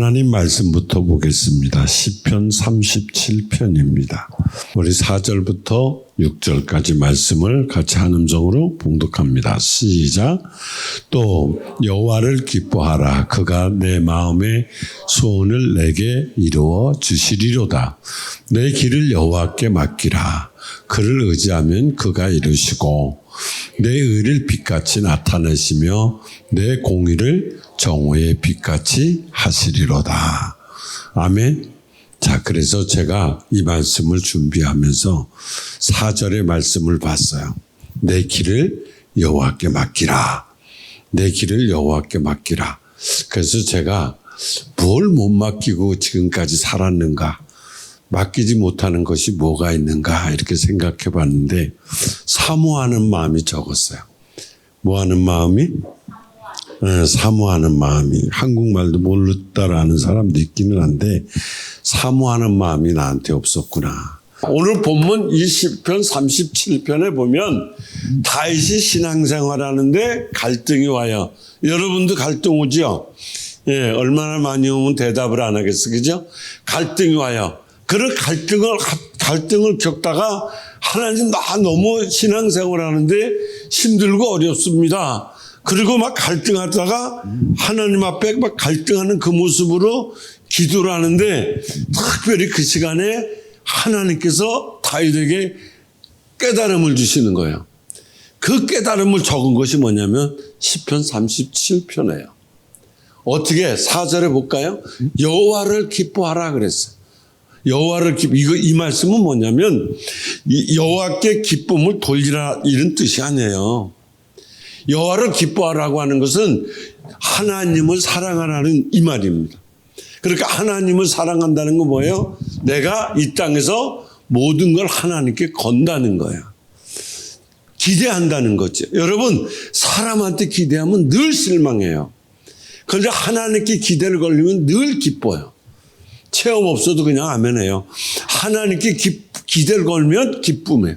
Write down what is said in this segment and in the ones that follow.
하나님 말씀부터 보겠습니다. 시편 37편입니다. 우리 4절부터 6절까지 말씀을 같이 한 음성으로 봉독합니다. 시작. 또 여호와를 기뻐하라. 그가 내 마음의 소원을 내게 이루어 주시리로다. 내 길을 여호와께 맡기라. 그를 의지하면 그가 이루시고 내 의를 빛같이 나타내시며 내 공의를 정오의 빛같이 하시리로다. 아멘. 자, 그래서 제가 이 말씀을 준비하면서 4절의 말씀을 봤어요. 내 길을 여호와께 맡기라. 내 길을 여호와께 맡기라. 그래서 제가 뭘 못 맡기고 지금까지 살았는가? 맡기지 못하는 것이 뭐가 있는가? 이렇게 생각해 봤는데 사모하는 마음이 적었어요. 뭐 하는 마음이? 사모하는 마음이. 한국말도 모르다라는 사람도 있기는 한데 사모하는 마음이 나한테 없었구나. 오늘 본문 20편 37편에 보면 다윗이 신앙생활하는데 갈등이 와요. 여러분도 갈등 오죠? 예, 얼마나 많이 오면 대답을 안 하겠어, 그죠? 갈등이 와요. 그런 갈등을 겪다가 하나님 나 너무 신앙생활하는데 힘들고 어렵습니다. 그리고 막 갈등하다가 하나님 앞에 막 갈등하는 그 모습으로 기도를 하는데 특별히 그 시간에 하나님께서 다윗에게 깨달음을 주시는 거예요. 그 깨달음을 적은 것이 뭐냐면 시편 37편이에요. 어떻게 4절에 볼까요? 여호와를 기뻐하라 그랬어요. 여호와를 이 말씀은 뭐냐면 여호와께 기쁨을 돌리라 이런 뜻이 아니에요. 여호와를 기뻐하라고 하는 것은 하나님을 사랑하라는 이 말입니다. 그러니까 하나님을 사랑한다는 건 뭐예요? 내가 이 땅에서 모든 걸 하나님께 건다는 거예요. 기대한다는 거죠. 여러분, 사람한테 기대하면 늘 실망해요. 그런데 하나님께 기대를 걸리면 늘 기뻐요. 체험 없어도 그냥 아멘해요. 하나님께 기대를 걸면 기쁨이에요.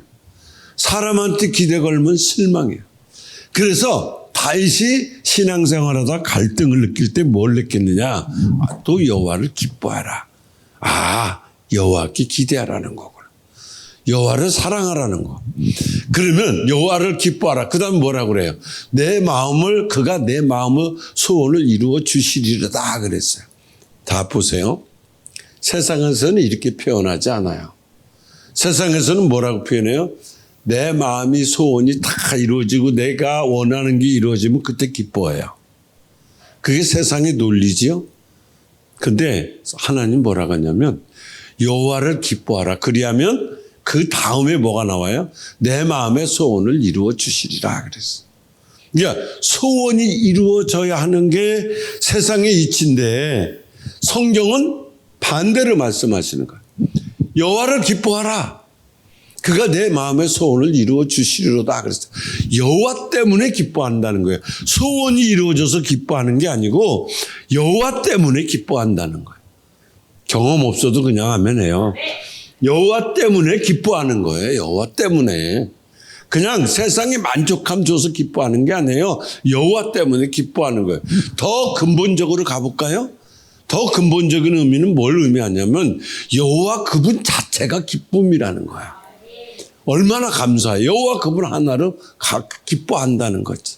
사람한테 기대 걸면 실망해요. 그래서 다윗이 신앙생활하다 갈등을 느낄 때 뭘 느꼈느냐? 또 여호와를 기뻐하라. 여호와께 기대하라는 거구나. 여호와를 사랑하라는 거. 그러면 여호와를 기뻐하라. 그 다음 뭐라고 그래요? 그가 내 마음의 소원을 이루어 주시리로다 그랬어요. 다 보세요. 세상에서는 이렇게 표현하지 않아요. 세상에서는 뭐라고 표현해요? 내 마음이 소원이 다 이루어지고 내가 원하는 게 이루어지면 그때 기뻐해요. 그게 세상의 논리지요. 근데 하나님 뭐라고 하냐면 여호와를 기뻐하라. 그리하면 그 다음에 뭐가 나와요? 내 마음의 소원을 이루어 주시리라 그랬어요. 그러니까 소원이 이루어져야 하는 게 세상의 이치인데 성경은 반대로 말씀하시는 거예요. 여호와를 기뻐하라. 그가 내 마음의 소원을 이루어 주시리로다 그랬어요. 여호와 때문에 기뻐한다는 거예요. 소원이 이루어져서 기뻐하는 게 아니고 여호와 때문에 기뻐한다는 거예요. 경험 없어도 그냥 아멘해요. 여호와 때문에 기뻐하는 거예요. 여호와 때문에. 그냥 세상에 만족함 줘서 기뻐하는 게 아니에요. 여호와 때문에 기뻐하는 거예요. 더 근본적으로 가볼까요? 더 근본적인 의미는 뭘 의미하냐면 여호와 그분 자체가 기쁨이라는 거야. 얼마나 감사해. 여호와 그분 하나로 기뻐한다는 거지.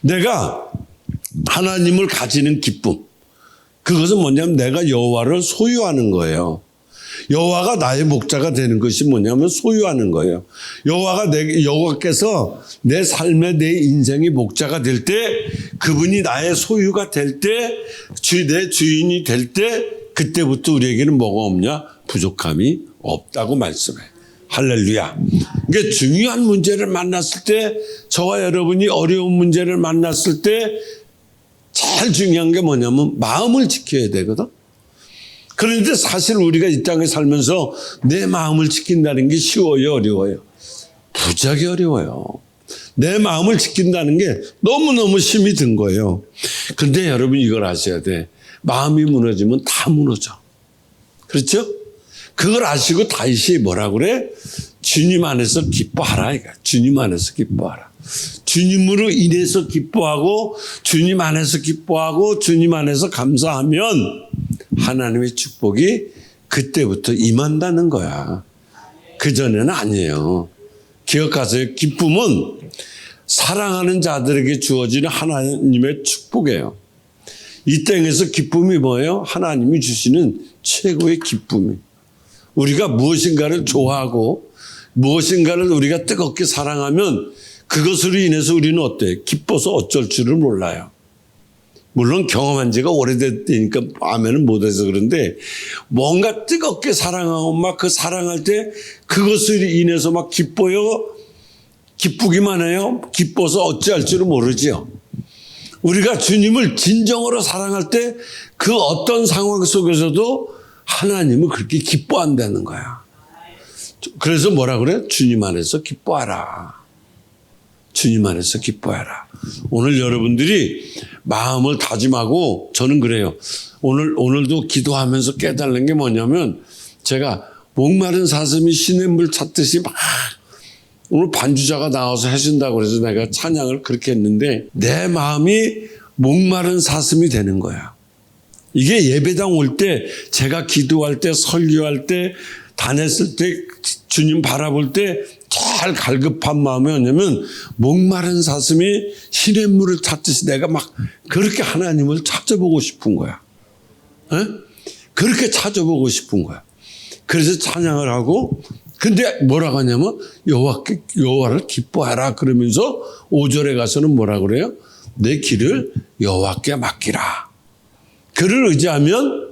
내가 하나님을 가지는 기쁨. 그것은 뭐냐면 내가 여호와를 소유하는 거예요. 여호와가 나의 목자가 되는 것이 뭐냐면 소유하는 거예요. 여호와께서 내 삶의 내 인생의 목자가 될 때 그분이 나의 소유가 될 때 내 주인이 될 때 그때부터 우리에게는 뭐가 없냐? 부족함이 없다고 말씀해. 할렐루야. 그러니까 중요한 문제를 만났을 때 저와 여러분이 어려운 문제를 만났을 때 제일 중요한 게 뭐냐면 마음을 지켜야 되거든. 그런데 사실 우리가 이 땅에 살면서 내 마음을 지킨다는 게 쉬워요, 어려워요? 부작이 어려워요. 내 마음을 지킨다는 게 너무너무 힘이 든 거예요. 그런데 여러분 이걸 아셔야 돼. 마음이 무너지면 다 무너져. 그렇죠? 그걸 아시고 다윗이 뭐라고 그래? 주님 안에서 기뻐하라. 주님 안에서 기뻐하라. 주님으로 인해서 기뻐하고 주님 안에서 기뻐하고 주님 안에서 감사하면 하나님의 축복이 그때부터 임한다는 거야. 그전에는 아니에요. 기억하세요. 기쁨은 사랑하는 자들에게 주어지는 하나님의 축복이에요. 이 땅에서 기쁨이 뭐예요? 하나님이 주시는 최고의 기쁨이. 우리가 무엇인가를 좋아하고 무엇인가를 우리가 뜨겁게 사랑하면 그것으로 인해서 우리는 어때? 기뻐서 어쩔 줄을 몰라요. 물론 경험한 지가 오래됐다니까 아멘은 못해서 그런데 뭔가 뜨겁게 사랑하고 막 그 사랑할 때 그것으로 인해서 막 기뻐요. 기쁘기만 해요. 기뻐서 어찌할 줄을 모르지요. 우리가 주님을 진정으로 사랑할 때 그 어떤 상황 속에서도 하나님은 그렇게 기뻐한다는 거야. 그래서 뭐라 그래? 주님 안에서 기뻐하라. 주님 안에서 기뻐하라. 오늘 여러분들이 마음을 다짐하고 저는 그래요. 오늘도 기도하면서 깨달은 게 뭐냐면 제가 목마른 사슴이 시냇물 찾듯이 막 오늘 반주자가 나와서 해준다고 그래서 내가 찬양을 그렇게 했는데 내 마음이 목마른 사슴이 되는 거야. 이게 예배당 올 때 제가 기도할 때 설교할 때 다녔을 때 주님 바라볼 때 잘 갈급한 마음이 뭐냐면 목마른 사슴이 시냇물을 찾듯이 내가 막 그렇게 하나님을 찾아보고 싶은 거야. 에? 그렇게 찾아보고 싶은 거야. 그래서 찬양을 하고 근데 뭐라고 하냐면 여호와를 기뻐하라 그러면서 5절에 가서는 뭐라 그래요? 내 길을 여호와께 맡기라. 그를 의지하면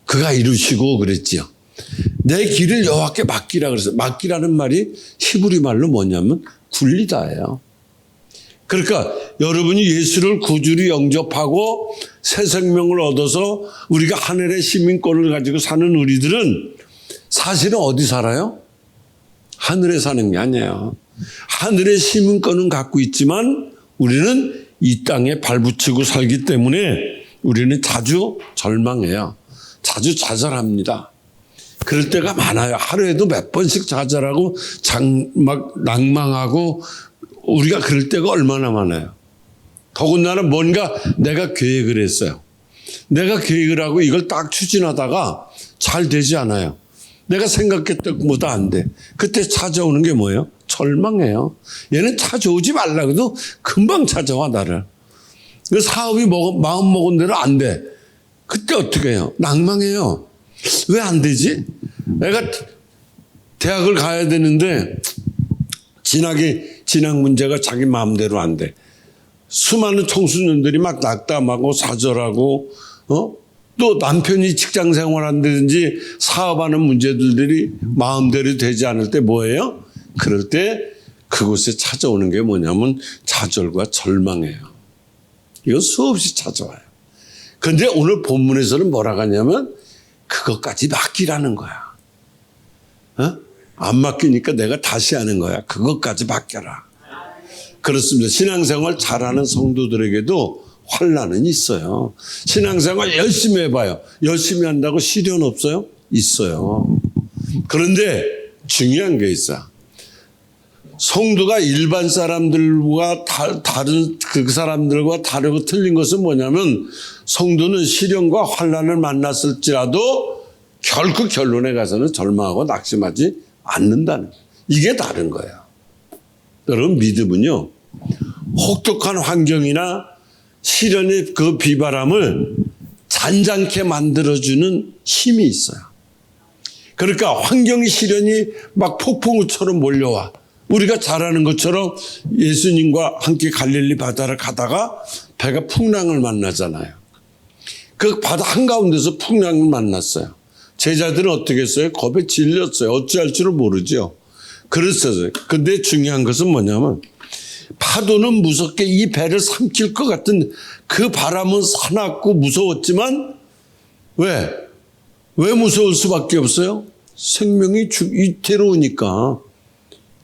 그가 이루시고 그랬지요. 내 길을 여호와께 맡기라 그래서 맡기라는 말이 히브리 말로 뭐냐면 굴리다예요. 그러니까 여러분이 예수를 구주로 영접하고 새 생명을 얻어서 우리가 하늘의 시민권을 가지고 사는 우리들은 사실은 어디 살아요? 하늘에 사는 게 아니에요. 하늘의 시민권은 갖고 있지만 우리는 이 땅에 발붙이고 살기 때문에 우리는 자주 절망해요. 자주 좌절합니다. 그럴 때가 많아요. 하루에도 몇 번씩 좌절하고 막 낭망하고 우리가 그럴 때가 얼마나 많아요. 더군다나 뭔가 내가 계획을 했어요. 내가 계획을 하고 이걸 딱 추진하다가 잘 되지 않아요. 내가 생각했던 것보다 안 돼. 그때 찾아오는 게 뭐예요? 절망해요. 얘는 찾아오지 말라 그래도 금방 찾아와 나를. 그 사업이 마음 먹은 대로 안 돼. 그때 어떻게 해요? 낭망해요. 왜 안 되지? 내가 대학을 가야 되는데 진학 문제가 자기 마음대로 안 돼. 수많은 청소년들이 막 낙담하고 사절하고 또 남편이 직장 생활한다든지 사업하는 문제들이 마음대로 되지 않을 때 뭐예요? 그럴 때 그곳에 찾아오는 게 뭐냐면 좌절과 절망이에요. 이건 수없이 찾아와요. 그런데 오늘 본문에서는 뭐라고 하냐면 그것까지 맡기라는 거야. 안 맡기니까 내가 다시 하는 거야. 그것까지 맡겨라. 그렇습니다. 신앙생활 잘하는 성도들에게도 환난은 있어요. 신앙생활 열심히 해봐요. 열심히 한다고 시련 없어요? 있어요. 그런데 중요한 게 있어. 성도가 일반 사람들과 다른 그 사람들과 다르고 틀린 것은 뭐냐면 성도는 시련과 환난을 만났을지라도 결코 결론에 가서는 절망하고 낙심하지 않는다는 거예요. 이게 다른 거예요. 여러분 믿음은요. 혹독한 환경이나 시련의 그 비바람을 잔잔케 만들어주는 힘이 있어요. 그러니까 환경의 시련이 막 폭풍우처럼 몰려와. 우리가 잘 아는 것처럼 예수님과 함께 갈릴리 바다를 가다가 배가 풍랑을 만나잖아요. 그 바다 한가운데서 풍랑을 만났어요. 제자들은 어떻게 했어요? 겁에 질렸어요. 어찌할 줄을 모르죠. 그랬어요. 근데 중요한 것은 뭐냐면 파도는 무섭게 이 배를 삼킬 것 같은 그 바람은 사납고 무서웠지만 왜 무서울 수밖에 없어요? 생명이 위태로우니까.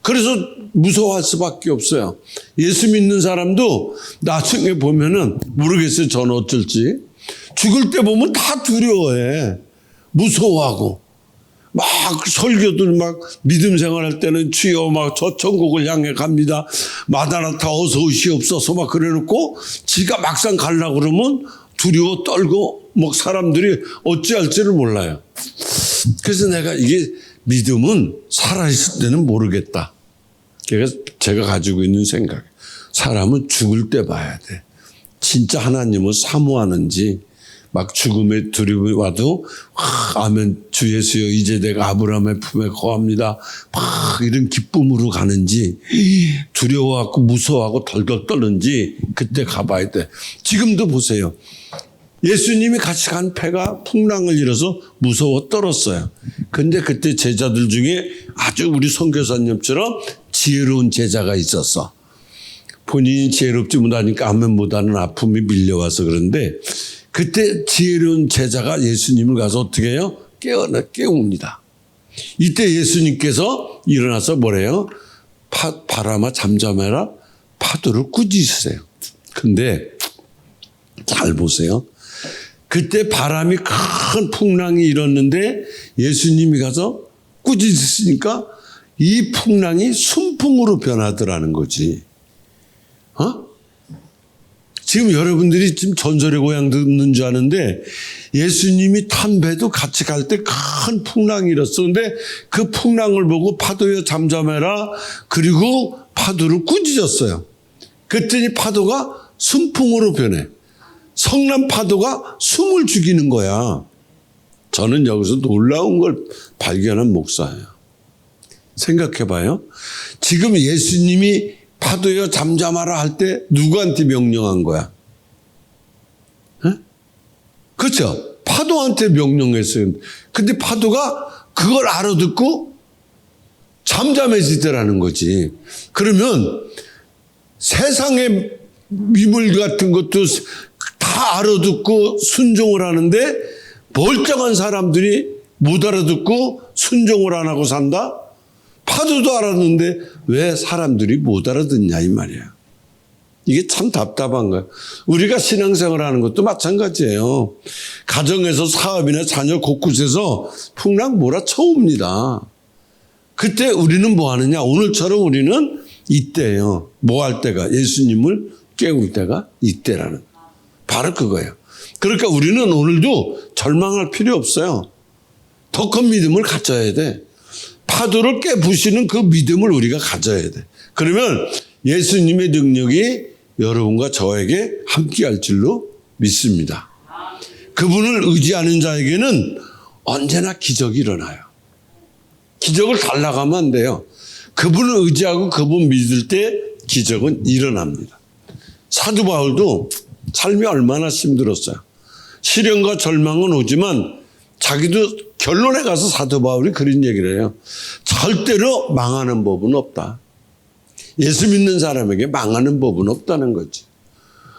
그래서 무서워할 수밖에 없어요. 예수 믿는 사람도 나중에 보면은 모르겠어요. 저는 어쩔지. 죽을 때 보면 다 두려워해. 무서워하고. 막 설교들 막 믿음 생활할 때는 주여 막 저 천국을 향해 갑니다. 마다나타 어서 오시옵소서 막 그래놓고 지가 막상 가려고 그러면 두려워 떨고 뭐 사람들이 어찌할지를 몰라요. 그래서 내가 이게 믿음은 살아있을 때는 모르겠다. 그래서 제가 가지고 있는 생각. 사람은 죽을 때 봐야 돼. 진짜 하나님을 사모하는지 막 죽음의 두려움이 와도 아멘 주 예수여 이제 내가 아브라함의 품에 거합니다. 막 이런 기쁨으로 가는지 두려워하고 무서워하고 덜덜 떠는지 그때 가봐야 돼. 지금도 보세요. 예수님이 같이 간 배가 풍랑을 일어서 무서워 떨었어요. 근데 그때 제자들 중에 아주 우리 선교사님처럼 지혜로운 제자가 있었어. 본인이 지혜롭지 못하니까 아멘 못하는 아픔이 밀려와서 그런데 그때 지혜로운 제자가 예수님을 가서 어떻게 해요? 깨웁니다. 이때 예수님께서 일어나서 뭐래요? 바람아 잠잠해라. 파도를 꾸짖으세요. 근데 잘 보세요. 그때 바람이 큰 풍랑이 일었는데 예수님이 가서 꾸짖으시니까 이 풍랑이 순풍으로 변하더라는 거지. 지금 여러분들이 지금 전설의 고향 듣는 줄 아는데 예수님이 탄 배도 같이 갈 때 큰 풍랑이 일었어. 근데 그 풍랑을 보고 파도여 잠잠해라. 그리고 파도를 꾸짖었어요. 그랬더니 파도가 순풍으로 변해. 성난 파도가 숨을 죽이는 거야. 저는 여기서 놀라운 걸 발견한 목사예요. 생각해봐요. 지금 예수님이 파도여 잠잠하라 할 때 누구한테 명령한 거야? 에? 그렇죠? 파도한테 명령했어요. 근데 파도가 그걸 알아듣고 잠잠해지더라는 거지. 그러면 세상의 미물 같은 것도 다 알아듣고 순종을 하는데 멀쩡한 사람들이 못 알아듣고 순종을 안 하고 산다? 파도도 알았는데 왜 사람들이 못 알아듣냐 이 말이야. 이게 참 답답한 거야. 우리가 신앙생활 하는 것도 마찬가지예요. 가정에서 사업이나 자녀 곳곳에서 풍랑 몰아쳐옵니다. 그때 우리는 뭐 하느냐. 오늘처럼 우리는 이때예요. 뭐 할 때가 예수님을 깨울 때가 이때라는 바로 그거예요. 그러니까 우리는 오늘도 절망할 필요 없어요. 더 큰 믿음을 가져야 돼. 파도를 깨부시는 그 믿음을 우리가 가져야 돼. 그러면 예수님의 능력이 여러분과 저에게 함께할 줄로 믿습니다. 그분을 의지하는 자에게는 언제나 기적이 일어나요. 기적을 달라가면 안 돼요. 그분을 의지하고 그분 믿을 때 기적은 일어납니다. 사도 바울도 삶이 얼마나 힘들었어요. 시련과 절망은 오지만 자기도 결론에 가서 사도 바울이 그런 얘기를 해요. 절대로 망하는 법은 없다. 예수 믿는 사람에게 망하는 법은 없다는 거지.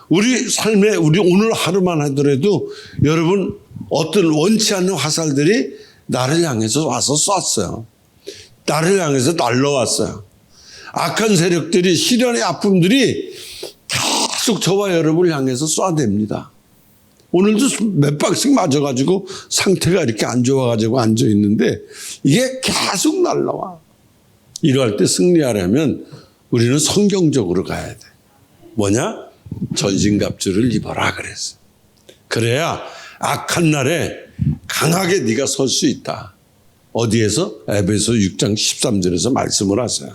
우리 삶에 우리 오늘 하루만 하더라도 여러분 어떤 원치 않는 화살들이 나를 향해서 와서 쐈어요. 나를 향해서 날라왔어요. 악한 세력들이 시련의 아픔들이 계속 저와 여러분을 향해서 쏴댑니다. 오늘도 몇 방씩 맞아가지고 상태가 이렇게 안 좋아가지고 앉아있는데 이게 계속 날라와. 이러할 때 승리하려면 우리는 성경적으로 가야 돼. 뭐냐? 전신갑주를 입어라 그랬어. 그래야 악한 날에 강하게 네가 설 수 있다. 어디에서? 에베소 6장 13절에서 말씀을 하세요.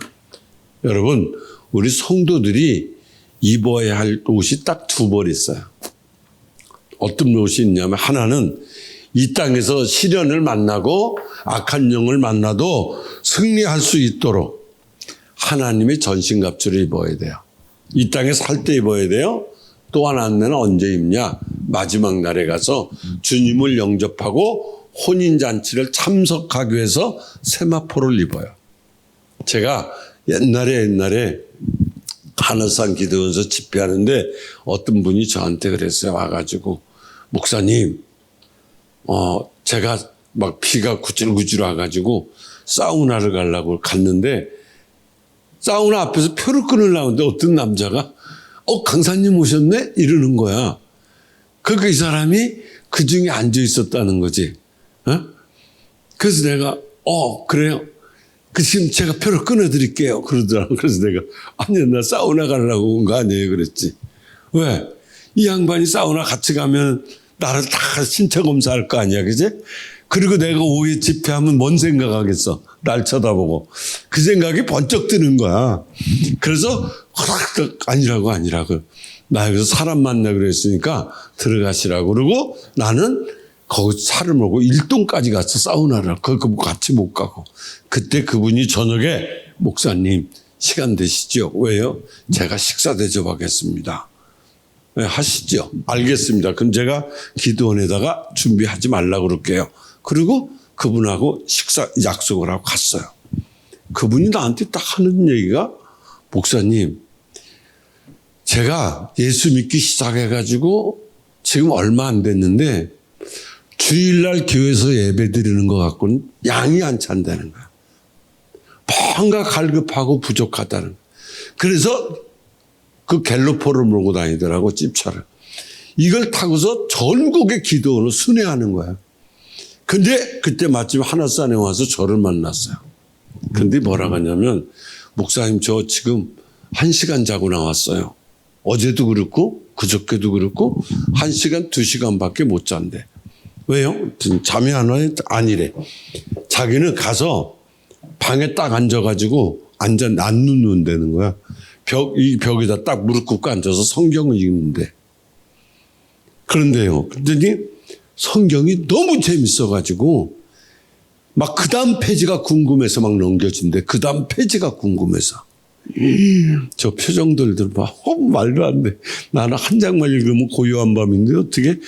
여러분 우리 성도들이 입어야 할 옷이 딱 두 벌 있어요. 어떤 옷이 있냐면 하나는 이 땅에서 시련을 만나고 악한 영을 만나도 승리할 수 있도록 하나님의 전신갑주를 입어야 돼요. 이 땅에 살 때 입어야 돼요. 또 하나는 언제 입냐? 마지막 날에 가서 주님을 영접하고 혼인잔치를 참석하기 위해서 세마포를 입어요. 제가 옛날에 하늘산 기도원서 집회하는데 어떤 분이 저한테 그랬어요. 와가지고 목사님 제가 막 피가 구질구질 와가지고 사우나를 가려고 갔는데 사우나 앞에서 표를 끊으려고 하는데 어떤 남자가 강사님 오셨네? 이러는 거야. 그러니까 이 사람이 그 중에 앉아 있었다는 거지. 그래서 내가 그래요. 지금 제가 표를 끊어드릴게요. 그러더라고. 그래서 내가 아니요 나 사우나 가려고 온 거 아니에요. 그랬지. 왜? 이 양반이 사우나 같이 가면 나를 다 신체 검사할 거 아니야, 그지? 그리고 내가 오해 집회하면 뭔 생각하겠어? 날 쳐다보고. 그 생각이 번쩍 드는 거야. 그래서 허락떡 아니라고. 나 여기서 사람 만나기로 그랬으니까 들어가시라고. 그러고 나는 거기 차를 몰고 일동까지 가서 사우나를 거기 같이 못 가고. 그때 그분이 저녁에 목사님 시간 되시죠? 왜요? 제가 식사 대접하겠습니다. 네, 하시죠. 알겠습니다. 그럼 제가 기도원에다가 준비하지 말라고 그럴게요. 그리고 그분하고 식사 약속을 하고 갔어요. 그분이 나한테 딱 하는 얘기가 목사님 제가 예수 믿기 시작해가지고 지금 얼마 안 됐는데 주일날 교회에서 예배 드리는 것 갖고는 양이 안 찬다는 거야. 뭔가 갈급하고 부족하다는 거야. 그래서 그 갤로퍼를 몰고 다니더라고, 찝차를. 이걸 타고서 전국의 기도원을 순회하는 거야. 근데 그때 마침 하나산에 와서 저를 만났어요. 근데 뭐라고 하냐면 목사님 저 지금 1시간 자고 나왔어요. 어제도 그렇고 그저께도 그렇고 1시간 2시간밖에 못 잔대. 왜요? 잠이 안 와요? 아니래. 자기는 가서 방에 딱 앉아가지고 안 눕는다는 거야. 이 벽에다 딱 무릎 꿇고 앉아서 성경을 읽는데. 그런데요. 그랬더니 성경이 너무 재밌어가지고 막 그 다음 페이지가 궁금해서 막 넘겨진대. 그 다음 페이지가 궁금해서. 저 표정들들 봐. 말도 안 돼. 나는 한 장만 읽으면 고요한 밤인데 어떻게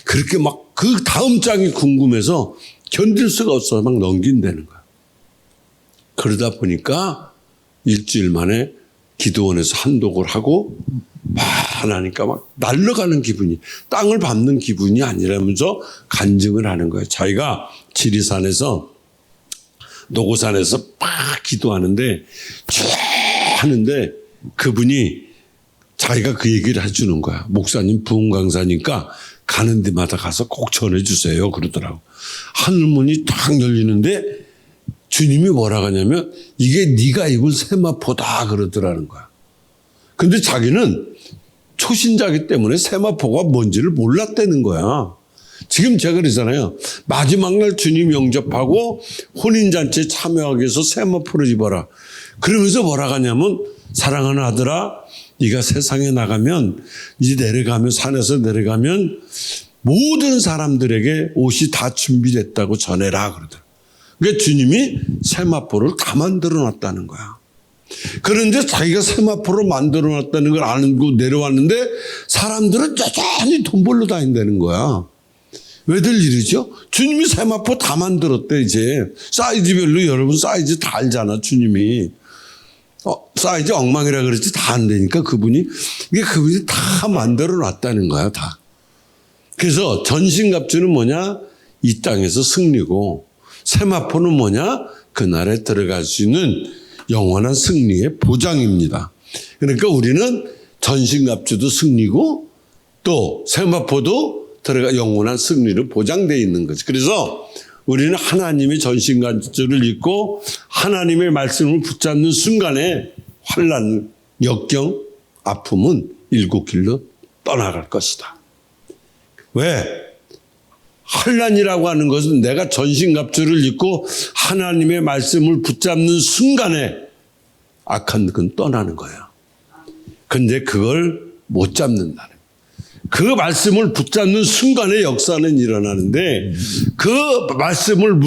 그렇게 막 그 다음 장이 궁금해서 견딜 수가 없어 막 넘긴다는 거야. 그러다 보니까 일주일 만에 기도원에서 한독을 하고 막 하니까 막 날아가는 기분이 땅을 밟는 기분이 아니라면서 간증을 하는 거예요. 자기가 지리산에서 노고산에서 막 기도하는데 쭉 하는데 그분이 자기가 그 얘기를 해주는 거야. 목사님 부흥 강사니까 가는 데마다 가서 꼭 전해주세요 그러더라고. 하늘문이 딱 열리는데 주님이 뭐라고 하냐면 이게 네가 입은 세마포다 그러더라는 거야. 근데 자기는 초신자이기 때문에 세마포가 뭔지를 몰랐다는 거야. 지금 제가 그러잖아요. 마지막 날 주님 영접하고 혼인잔치에 참여하기 위해서 세마포를 입어라. 그러면서 뭐라고 하냐면 사랑하는 아들아 네가 세상에 나가면 이제 내려가면 산에서 내려가면 모든 사람들에게 옷이 다 준비됐다고 전해라 그러더라. 그러니까 주님이 세마포를 다 만들어 놨다는 거야. 그런데 자기가 세마포를 만들어 놨다는 걸 알고 내려왔는데 사람들은 여전히 돈 벌러 다닌다는 거야. 왜들 이러죠? 주님이 세마포 다 만들었대 이제. 사이즈별로 여러분 사이즈 다 알잖아 주님이. 사이즈 엉망이라 그랬지 다 안 되니까 그분이 다 만들어 놨다는 거야 다. 그래서 전신갑주는 뭐냐? 이 땅에서 승리고 세마포는 뭐냐? 그날에 들어갈 수 있는 영원한 승리의 보장입니다. 그러니까 우리는 전신갑주도 승리고 또 세마포도 들어가 영원한 승리를 보장되어 있는 거지. 그래서 우리는 하나님의 전신갑주를 입고 하나님의 말씀을 붙잡는 순간에 환난, 역경, 아픔은 일곱 길로 떠나갈 것이다. 왜? 환난이라고 하는 것은 내가 전신갑주를 입고 하나님의 말씀을 붙잡는 순간에 악한 건 떠나는 거야. 근데 그걸 못 잡는다는 거야. 그 말씀을 붙잡는 순간에 역사는 일어나는데 그 말씀을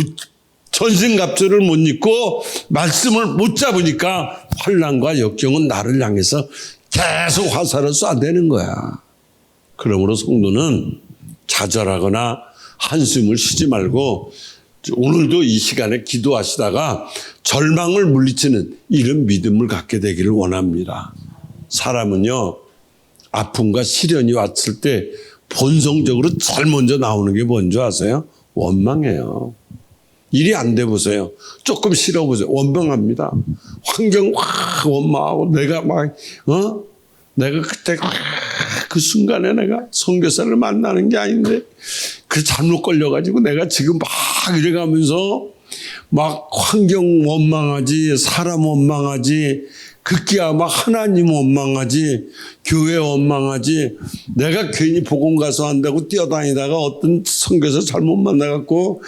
전신갑주를 못 입고 말씀을 못 잡으니까 환난과 역경은 나를 향해서 계속 화살을 쏴대는 거야. 그러므로 성도는 좌절하거나 한숨을 쉬지 말고 오늘도 이 시간에 기도하시다가 절망을 물리치는 이런 믿음을 갖게 되기를 원합니다. 사람은요, 아픔과 시련이 왔을 때 본성적으로 제일 먼저 나오는 게 뭔지 아세요? 원망해요. 일이 안 돼 보세요. 조금 싫어 보세요. 원망합니다. 환경 확 원망하고 내가 그때 그 순간에 내가 선교사를 만나는 게 아닌데 그 잘못 걸려가지고 내가 지금 막 이래가면서 막 환경 원망하지, 사람 원망하지, 극기야 막 하나님 원망하지, 교회 원망하지, 내가 괜히 복음 가서 한다고 뛰어다니다가 어떤 선교사 잘못 만나갖고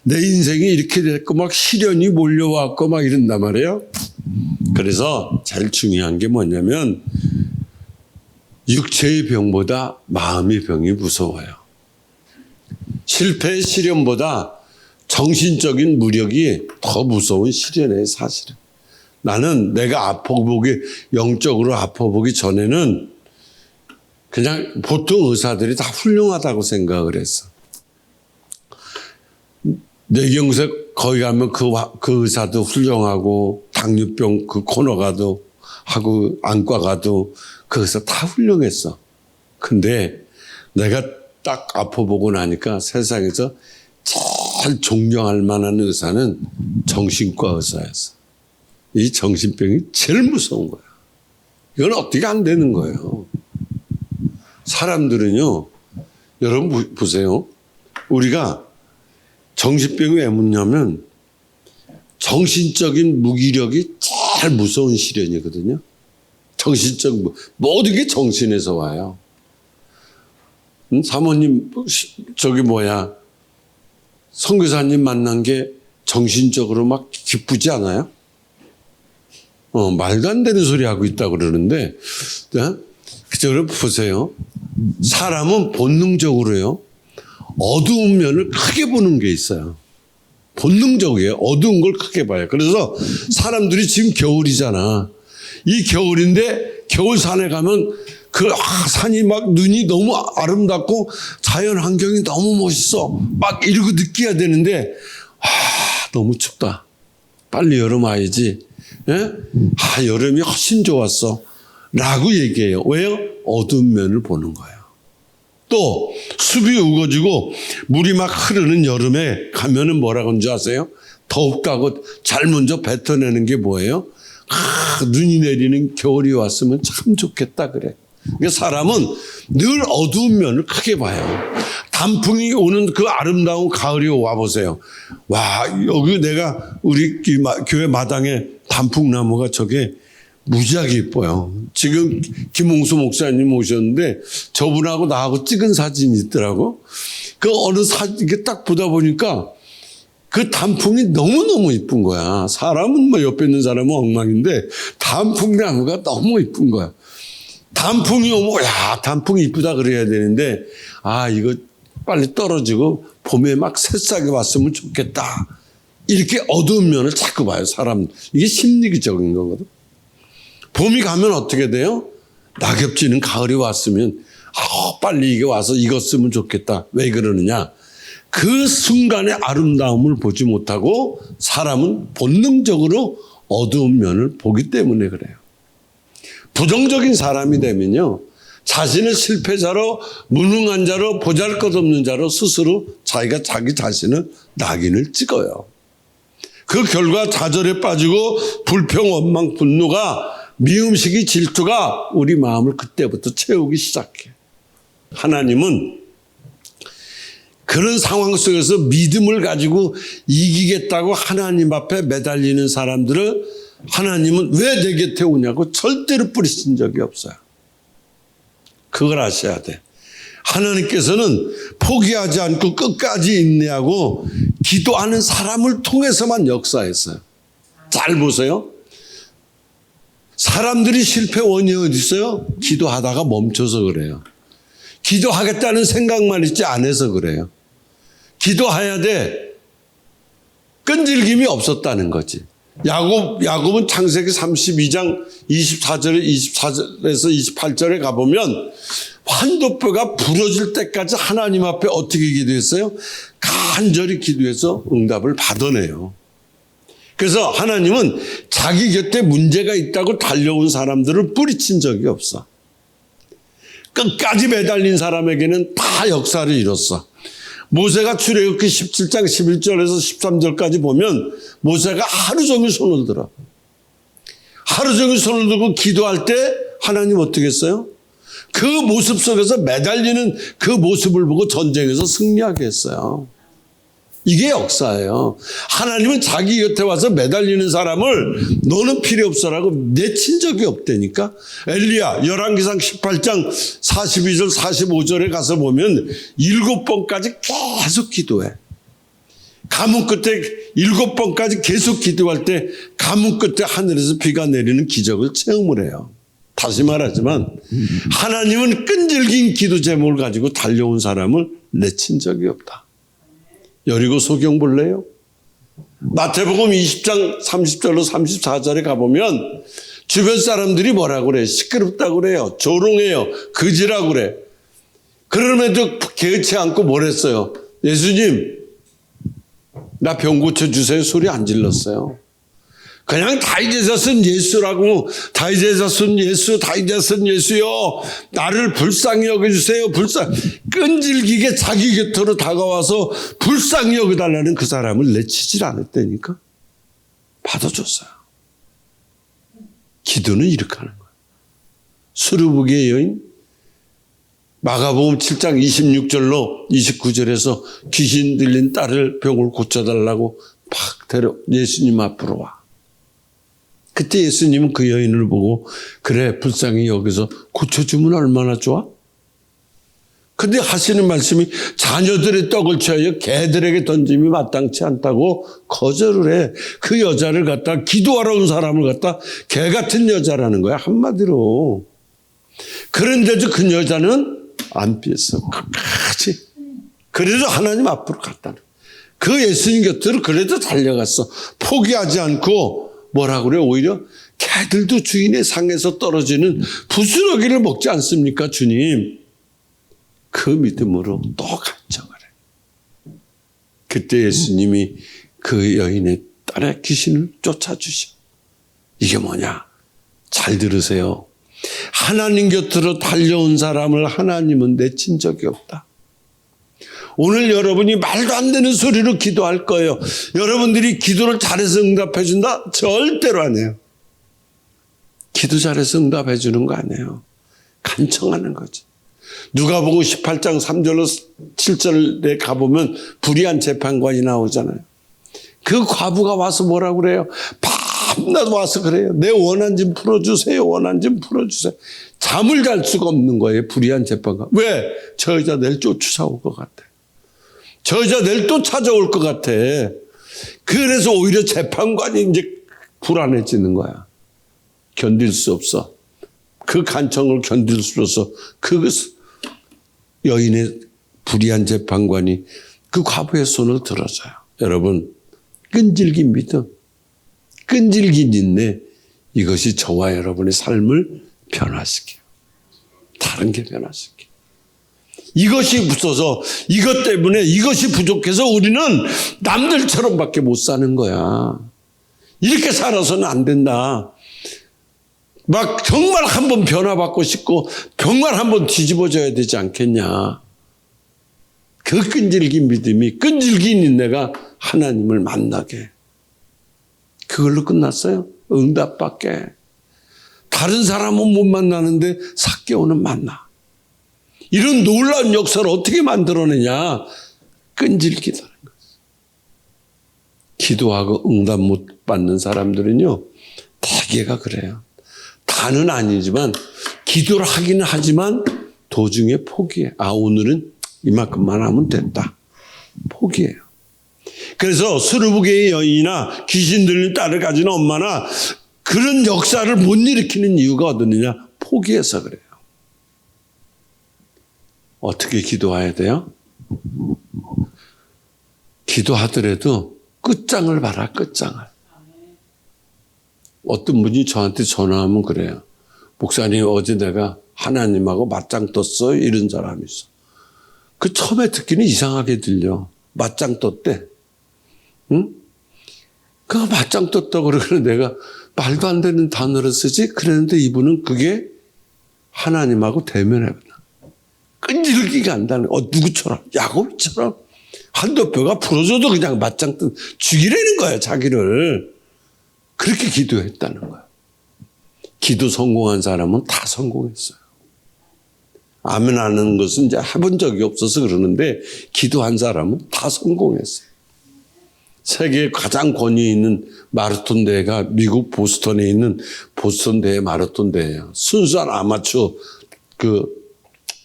내 인생이 이렇게 됐고 막 시련이 몰려왔고 막 이런단 말이에요. 그래서 제일 중요한 게 뭐냐면 육체의 병보다 마음의 병이 무서워요. 실패의 시련보다 정신적인 무력이 더 무서운 시련이에요, 사실은. 나는 내가 영적으로 아파보기 전에는 그냥 보통 의사들이 다 훌륭하다고 생각을 했어. 뇌경색 거기 가면 그 의사도 훌륭하고, 당뇨병 그 코너 가도 하고, 안과 가도 그 의사 다 훌륭했어. 근데 내가 딱 아파보고 나니까 세상에서 제일 존경할 만한 의사는 정신과 의사였어. 이 정신병이 제일 무서운 거야. 이건 어떻게 안 되는 거예요. 사람들은요, 여러분 보세요. 우리가 정신병이 왜 묻냐면 정신적인 무기력이 제일 무서운 시련이거든요. 모든 게 정신에서 와요. 사모님, 선교사님 만난 게 정신적으로 막 기쁘지 않아요? 말도 안 되는 소리 하고 있다고 그러는데, 그저 보세요. 사람은 본능적으로요, 어두운 면을 크게 보는 게 있어요. 본능적이에요. 어두운 걸 크게 봐요. 그래서 사람들이 지금 겨울이잖아. 이 겨울인데 겨울산에 가면 산이 막 눈이 너무 아름답고 자연 환경이 너무 멋있어. 막 이러고 느껴야 되는데, 너무 춥다. 빨리 여름 와야지. 예? 여름이 훨씬 좋았어. 라고 얘기해요. 왜요? 어두운 면을 보는 거예요. 또 숲이 우거지고 물이 막 흐르는 여름에 가면은 뭐라고 하는 줄 아세요? 덥다고 제일 먼저 뱉어내는 게 뭐예요? 눈이 내리는 겨울이 왔으면 참 좋겠다 그래. 그러니까 사람은 늘 어두운 면을 크게 봐요. 단풍이 오는 그 아름다운 가을이 와보세요. 와, 여기 우리 교회 마당에 단풍나무가 저게 무지하게 이뻐요. 지금 김홍수 목사님 오셨는데 저분하고 나하고 찍은 사진이 있더라고. 그 어느 사진 이렇게 딱 보다 보니까 그 단풍이 너무너무 이쁜 거야. 사람은 뭐 옆에 있는 사람은 엉망인데 단풍나무가 너무 이쁜 거야. 단풍이 오면 단풍이 이쁘다 그래야 되는데 이거 빨리 떨어지고 봄에 막 새싹이 왔으면 좋겠다. 이렇게 어두운 면을 자꾸 봐요, 사람. 이게 심리적인 거거든. 봄이 가면 어떻게 돼요? 낙엽지는 가을이 왔으면 빨리 이게 와서 익었으면 좋겠다. 왜 그러느냐? 그 순간의 아름다움을 보지 못하고 사람은 본능적으로 어두운 면을 보기 때문에 그래요. 부정적인 사람이 되면요, 자신을 실패자로, 무능한 자로, 보잘것없는 자로 스스로 자기 자신을 낙인을 찍어요. 그 결과 좌절에 빠지고 불평, 원망, 분노가, 미움식이, 질투가 우리 마음을 그때부터 채우기 시작해. 하나님은 그런 상황 속에서 믿음을 가지고 이기겠다고 하나님 앞에 매달리는 사람들을 하나님은 왜 내 곁에 오냐고 절대로 뿌리신 적이 없어요. 그걸 아셔야 돼. 하나님께서는 포기하지 않고 끝까지 인내하고 기도하는 사람을 통해서만 역사했어요. 잘 보세요. 사람들이 실패 원인이 어디 있어요? 기도하다가 멈춰서 그래요. 기도하겠다는 생각만 있지 않아서 그래요. 기도해야 돼. 끈질김이 없었다는 거지. 야곱은 창세기 32장 24절에서 28절에 가보면 환도뼈가 부러질 때까지 하나님 앞에 어떻게 기도했어요? 간절히 기도해서 응답을 받아내요. 그래서 하나님은 자기 곁에 문제가 있다고 달려온 사람들을 뿌리친 적이 없어. 끝까지 매달린 사람에게는 다 역사를 이뤘어. 모세가 출애굽기 17장 11절에서 13절까지 보면 모세가 하루 종일 손을 들어. 하루 종일 손을 들고 기도할 때 하나님 어떻게 했어요? 그 모습 속에서 매달리는 그 모습을 보고 전쟁에서 승리하게 했어요. 이게 역사예요. 하나님은 자기 곁에 와서 매달리는 사람을 너는 필요 없어라고 내친 적이 없다니까. 엘리야 열왕기상 18장 42절 45절에 가서 보면 7번까지 계속 기도해. 가뭄 끝에 7번까지 계속 기도할 때 가뭄 끝에 하늘에서 비가 내리는 기적을 체험을 해요. 다시 말하지만 하나님은 끈질긴 기도 제목을 가지고 달려온 사람을 내친 적이 없다. 여리고 소경 볼래요? 마태복음 20장 30절로 34절에 가보면 주변 사람들이 뭐라고 그래? 시끄럽다고 그래요. 조롱해요. 거지라고 그래. 그럼에도 개의치 않고 뭘 했어요? 예수님 나 병 고쳐주세요. 소리 안 질렀어요. 그냥 다윗에서 쓴 예수라고, 다윗에서 쓴 예수, 다윗에서 쓴 예수요. 나를 불쌍히 여겨주세요. 끈질기게 자기 곁으로 다가와서 불쌍히 여겨달라는 그 사람을 내치질 않았다니까. 받아줬어요. 기도는 이렇게 하는 거예요. 수르부기의 여인, 마가복음 7장 26절로 29절에서 귀신 들린 딸을 병을 고쳐달라고 팍 데려 예수님 앞으로 와. 그때 예수님은 그 여인을 보고 그래 불쌍히 여기서 고쳐주면 얼마나 좋아? 근데 하시는 말씀이 자녀들의 떡을 취하여 개들에게 던짐이 마땅치 않다고 거절을 해. 그 여자를 갖다 기도하러 온 사람을 갖다 개 같은 여자라는 거야 한마디로. 그런데도 그 여자는 안 피했어. 끝까지. 그래도 하나님 앞으로 갔다는 거야. 그 예수님 곁으로 그래도 달려갔어. 포기하지 않고 뭐라고 그래요? 오히려 개들도 주인의 상에서 떨어지는 부스러기를 먹지 않습니까? 주님. 그 믿음으로 또 간청을 해. 그때 예수님이 그 여인의 딸의 귀신을 쫓아주셔. 이게 뭐냐? 잘 들으세요. 하나님 곁으로 달려온 사람을 하나님은 내친 적이 없다. 오늘 여러분이 말도 안 되는 소리로 기도할 거예요. 여러분들이 기도를 잘해서 응답해 준다? 절대로 안 해요. 기도 잘해서 응답해 주는 거 아니에요. 간청하는 거지. 누가복음 18장 3절로 7절에 가보면 불의한 재판관이 나오잖아요. 그 과부가 와서 뭐라고 그래요? 밤낮 와서 그래요. 내 원한 좀 풀어주세요. 원한 좀 풀어주세요. 잠을 잘 수가 없는 거예요. 불의한 재판관. 왜? 저 여자 내일 쫓아올 것 같아. 저 여자 내일 또 찾아올 것 같아. 그래서 오히려 재판관이 이제 불안해지는 거야. 견딜 수 없어. 그 간청을 견딜 수 없어. 그 여인의 불의한 재판관이 그 과부의 손을 들어줘요. 여러분, 끈질긴 믿음, 끈질긴 인내, 이것이 저와 여러분의 삶을 변화시켜요. 다른 게 변화시켜요. 이것이 붙어서 이것 때문에 이것이 부족해서 우리는 남들처럼밖에 못 사는 거야. 이렇게 살아서는 안 된다. 막 정말 한번 변화받고 싶고 정말 한번 뒤집어져야 되지 않겠냐. 그 끈질긴 믿음이, 끈질긴 인내가 하나님을 만나게. 그걸로 끝났어요? 응답받게. 다른 사람은 못 만나는데 삭개오는 만나. 이런 놀라운 역사를 어떻게 만들어내냐? 끈질기다는 거죠. 기도하고 응답 못 받는 사람들은요, 대개가 그래요. 다는 아니지만 기도를 하기는 하지만 도중에 포기해. 아, 오늘은 이만큼만 하면 됐다. 포기해요. 그래서 수르부게의 여인이나 귀신 들린 딸을 가진 엄마나 그런 역사를 못 일으키는 이유가 어디느냐? 포기해서 그래요. 어떻게 기도해야 돼요? 기도하더라도 끝장을 봐라, 끝장을. 어떤 분이 저한테 전화하면 그래요. 목사님, 어제 내가 하나님하고 맞짱 떴어요. 이런 사람이 있어. 그 처음에 듣기는 이상하게 들려. 맞짱 떴대. 응? 그 맞짱 떴다고 그러고 내가 말도 안 되는 단어를 쓰지? 그랬는데 이분은 그게 하나님하고 대면해보다. 끈질기게 한다는, 누구처럼? 야곱처럼. 한도 뼈가 부러져도 그냥 맞짱 뜬, 죽이려는 거야, 자기를. 그렇게 기도했다는 거야. 기도 성공한 사람은 다 성공했어요. 아멘 하는 것은 이제 해본 적이 없어서 그러는데, 기도한 사람은 다 성공했어요. 세계 가장 권위 있는 마라톤 대회가 미국 보스턴에 있는 보스턴 대회 마라톤 대회예요. 순수한 아마추어 그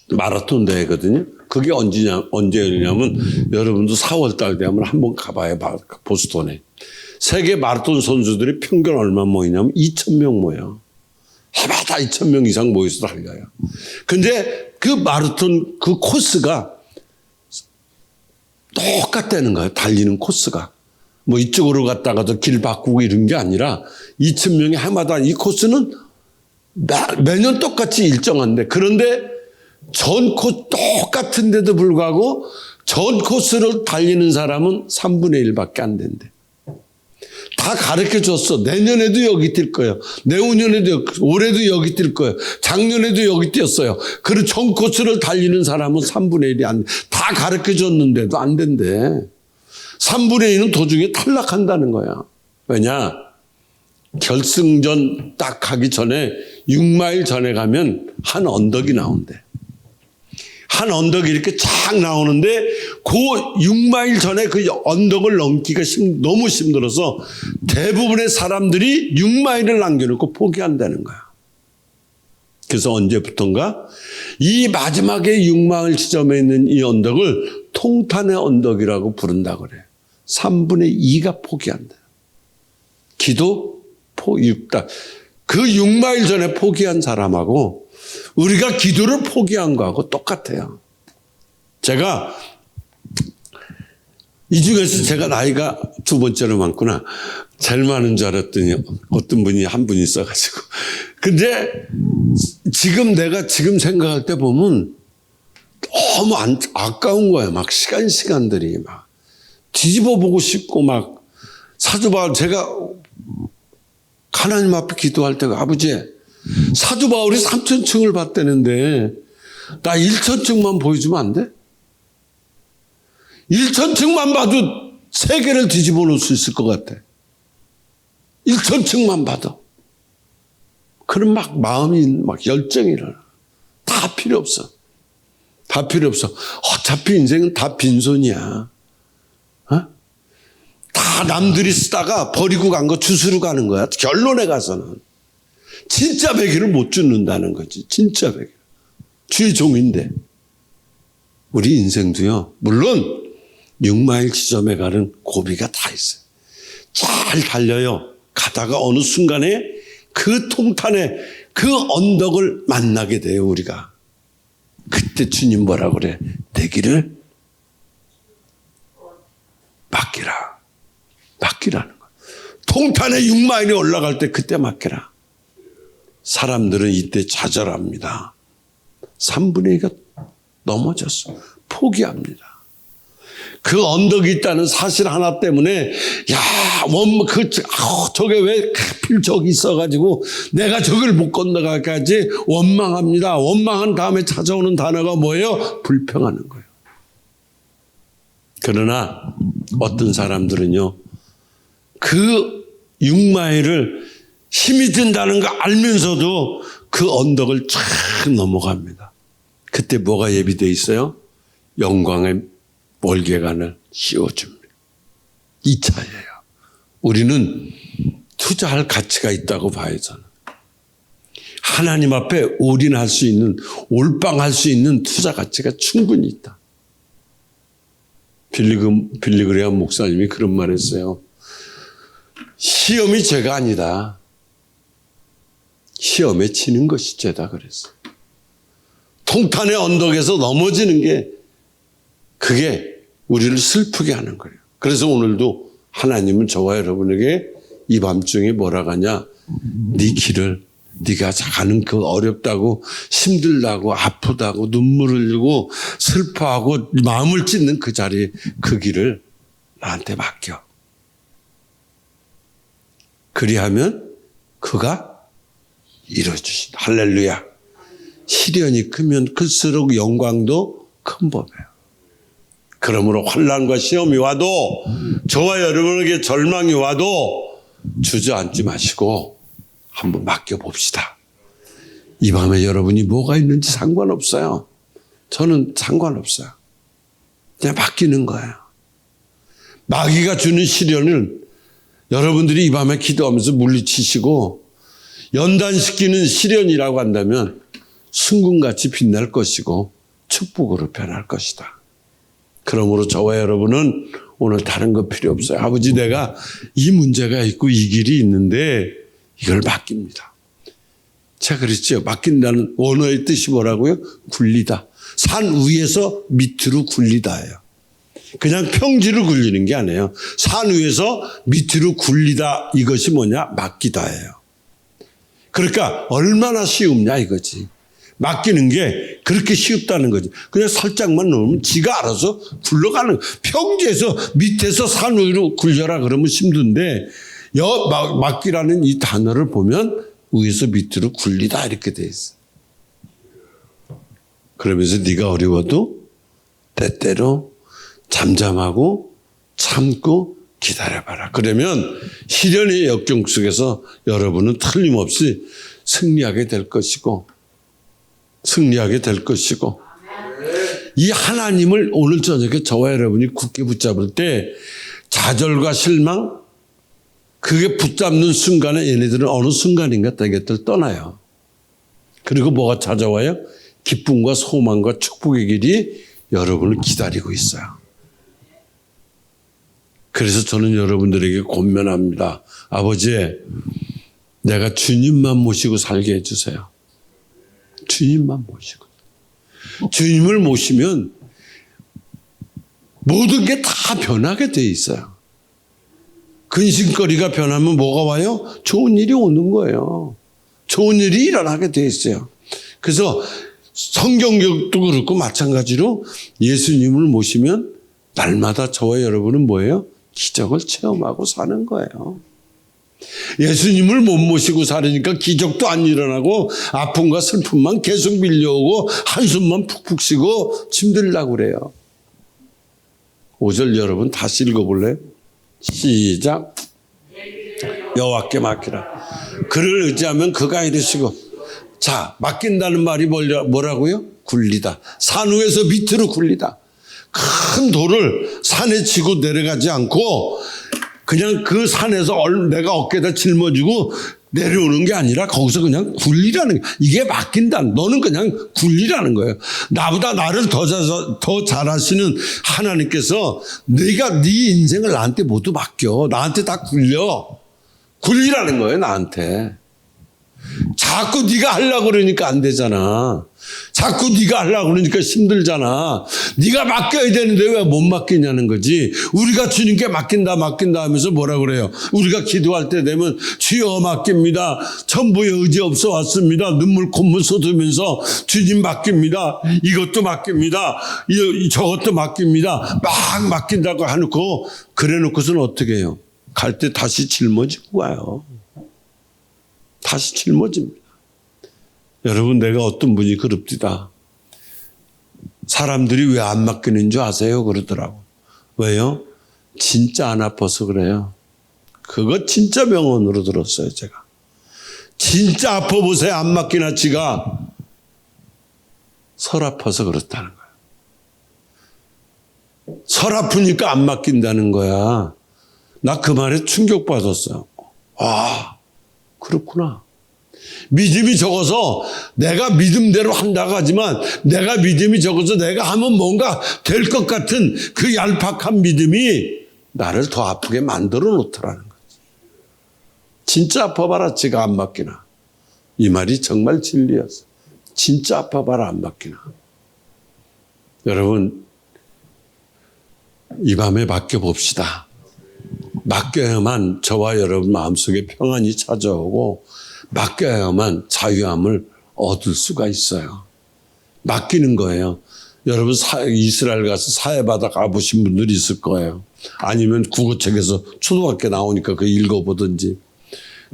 마라톤 대회거든요. 그게 언제 열리냐면 여러분도 4월 달 되면 한번 가봐요. 보스턴에. 세계 마라톤 선수들이 평균 얼마 모이냐면 2,000명 모여요. 해마다 2,000명 이상 모여서 달려요. 근데 그 마라톤 그 코스가 똑같다는 거예요. 달리는 코스가. 뭐 이쪽으로 갔다가도 길 바꾸고 이런 게 아니라 2,000명이 해마다 이 코스는 매년 똑같이 일정한데 그런데 전 코스 똑같은데도 불구하고 전 코스를 달리는 사람은 3분의 1밖에 안 된대. 다 가르쳐 줬어. 내년에도 여기 뛸 거예요. 내후년에도 올해도 여기 뛸 거예요. 작년에도 여기 뛰었어요. 그리고 전 코스를 달리는 사람은 3분의 1이 안 돼. 다 가르쳐 줬는데도 안 된대. 3분의 1은 도중에 탈락한다는 거야. 왜냐? 결승전 딱 하기 전에 6마일 전에 가면 한 언덕이 나온대. 한 언덕이 이렇게 쫙 나오는데 그 6마일 전에 그 언덕을 넘기가 너무 힘들어서 대부분의 사람들이 6마일을 남겨놓고 포기한다는 거야. 그래서 언제부턴가 이 마지막에 6마일 지점에 있는 이 언덕을 통탄의 언덕이라고 부른다고 그래. 3분의 2가 포기한다. 기도 육다. 그 6마일 전에 포기한 사람하고 우리가 기도를 포기한 거하고 똑같아요. 제가 이 중에서 제가 나이가 두 번째로 많구나. 제일 많은 줄 알았더니 어떤 분이 한 분이 있어가지고. 근데 지금 내가 지금 생각할 때 보면 너무 아까운 거예요. 막 시간들이 막 뒤집어 보고 싶고 막 사도 바울 제가 하나님 앞에 기도할 때가 아버지 사도 바울이 3,000층을 봤다는데 나 1,000층만 보여주면 안 돼? 1,000층만 봐도 세계를 뒤집어 놓을 수 있을 것 같아. 1,000층만 봐도. 그런 막 마음이 막 열정이 일어나. 다 필요 없어. 다 필요 없어. 어차피 인생은 다 빈손이야. 어? 다 남들이 쓰다가 버리고 간 거 주스로 가는 거야. 결론에 가서는. 진짜 배기를 못 죽는다는 거지. 진짜 배기. 주의 종인데. 우리 인생도요. 물론 6마일 지점에 가는 고비가 다 있어요. 잘 달려요. 가다가 어느 순간에 그 통탄에 그 언덕을 만나게 돼요. 우리가. 그때 주님 뭐라 그래? 내 길을 맡기라. 맡기라는 거야. 통탄에 6마일이 올라갈 때 그때 맡기라. 사람들은 이때 좌절합니다. 3분의 2가 넘어졌어. 포기합니다. 그 언덕이 있다는 사실 하나 때문에 저게 왜 하필 저기 있어가지고 내가 저걸 못 건너가까지 원망합니다. 원망한 다음에 찾아오는 단어가 뭐예요? 불평하는 거예요. 그러나 어떤 사람들은요. 그 6마일을 힘이 든다는 거 알면서도 그 언덕을 쫙 넘어갑니다. 그때 뭐가 예비되어 있어요? 영광의 월계관을 씌워줍니다. 2차예요. 우리는 투자할 가치가 있다고 봐요. 저는. 하나님 앞에 올인할 수 있는, 올빵할 수 있는 투자 가치가 충분히 있다. 빌리그레암 목사님이 그런 말 했어요. 시험이 죄가 아니다. 시험에 지는 것이 죄다 그랬어요. 통탄의 언덕에서 넘어지는 게 그게 우리를 슬프게 하는 거예요. 그래서 오늘도 하나님은 저와 여러분에게 이 밤중에 뭐라 하냐. 네 길을 네가 가는 그 어렵다고 힘들다고 아프다고 눈물을 흘리고 슬퍼하고 마음을 찢는 그 자리 그 길을 나한테 맡겨. 그리하면 그가 이루어주신다. 할렐루야. 시련이 크면 클수록 영광도 큰 법이에요. 그러므로 환난과 시험이 와도 저와 여러분에게 절망이 와도 주저앉지 마시고 한번 맡겨봅시다. 이 밤에 여러분이 뭐가 있는지 상관없어요. 저는 상관없어요. 그냥 맡기는 거예요. 마귀가 주는 시련을 여러분들이 이 밤에 기도하면서 물리치시고 연단시키는 시련이라고 한다면 순금같이 빛날 것이고 축복으로 변할 것이다. 그러므로 저와 여러분은 오늘 다른 거 필요 없어요. 아버지, 내가 이 문제가 있고 이 길이 있는데 이걸 맡깁니다. 제가 그랬죠. 맡긴다는 원어의 뜻이 뭐라고요? 굴리다. 산 위에서 밑으로 굴리다예요. 그냥 평지로 굴리는 게 아니에요. 산 위에서 밑으로 굴리다, 이것이 뭐냐? 맡기다예요. 그러니까 얼마나 쉬움냐 이거지. 맡기는 게 그렇게 쉽다는 거지. 그냥 살짝만 놓으면 지가 알아서 굴러가는 거예요. 평지에서 밑에서 산 위로 굴려라 그러면 힘든데 맡기라는 이 단어를 보면 위에서 밑으로 굴리다 이렇게 돼 있어. 그러면서 네가 어려워도 때때로 잠잠하고 참고 기다려봐라. 그러면 시련의 역경 속에서 여러분은 틀림없이 승리하게 될 것이고 이 하나님을 오늘 저녁에 저와 여러분이 굳게 붙잡을 때 좌절과 실망, 그게 붙잡는 순간에 얘네들은 어느 순간인가 되겠들 떠나요. 그리고 뭐가 찾아와요? 기쁨과 소망과 축복의 길이 여러분을 기다리고 있어요. 그래서 저는 여러분들에게 권면합니다. 아버지, 내가 주님만 모시고 살게 해주세요. 주님만 모시고. 주님을 모시면 모든 게 다 변하게 돼 있어요. 근심거리가 변하면 뭐가 와요? 좋은 일이 오는 거예요. 좋은 일이 일어나게 돼 있어요. 그래서 성경적도 그렇고 마찬가지로 예수님을 모시면 날마다 저와 여러분은 뭐예요? 기적을 체험하고 사는 거예요. 예수님을 못 모시고 살으니까 기적도 안 일어나고 아픔과 슬픔만 계속 밀려오고 한숨만 푹푹 쉬고 힘들라고 그래요. 5절 여러분 다시 읽어볼래요? 시작. 여호와께 맡기라. 그를 의지하면 그가 이르시고. 자, 맡긴다는 말이 뭐라고요? 굴리다. 산 위에서 밑으로 굴리다. 큰 돌을 산에 치고 내려가지 않고 그냥 그 산에서 내가 어깨에다 짊어지고 내려오는 게 아니라 거기서 그냥 굴리라는 거예요. 이게 맡긴다. 너는 그냥 굴리라는 거예요. 나보다 나를 더 잘하시는 하나님께서 네가 네 인생을 나한테 모두 맡겨. 나한테 다 굴리라는 거예요. 나한테. 자꾸 네가 하려고 그러니까 안 되잖아. 자꾸 네가 하려고 그러니까 힘들잖아. 네가 맡겨야 되는데 왜 못 맡기냐는 거지. 우리가 주님께 맡긴다 하면서 뭐라 그래요? 우리가 기도할 때 되면 주여 맡깁니다. 전부에 의지 없어 왔습니다. 눈물 콧물 쏟으면서 주님 맡깁니다. 이것도 맡깁니다. 저것도 맡깁니다. 막 맡긴다고 해놓고 그래 놓고서는 어떻게 해요? 갈 때 다시 짊어지고 가요. 다시 짊어집니다. 여러분, 내가 어떤 분이 그럽디다. 사람들이 왜 안 맡기는 줄 아세요? 그러더라고. 왜요? 진짜 안 아파서 그래요. 그거 진짜 명언으로 들었어요, 제가. 진짜 아파보세요. 안 맡기나 지가. 설 아파서 그렇다는 거예요. 설 아프니까 안 맡긴다는 거야. 나 그 말에 충격받았어요. 아, 그렇구나. 믿음이 적어서 내가 믿음대로 한다고 하지만 내가 믿음이 적어서 내가 하면 뭔가 될 것 같은 그 얄팍한 믿음이 나를 더 아프게 만들어 놓더라는 거지. 진짜 아파봐라 지가 안 맡기나. 이 말이 정말 진리였어. 진짜 아파봐라 안 맡기나. 여러분, 이 밤에 맡겨봅시다. 맡겨야만 저와 여러분 마음속에 평안이 찾아오고 맡겨야만 자유함을 얻을 수가 있어요. 맡기는 거예요. 여러분 이스라엘 가서 사회바다 가보신 분들이 있을 거예요. 아니면 국어책에서 초등학교 나오니까 그 읽어보든지.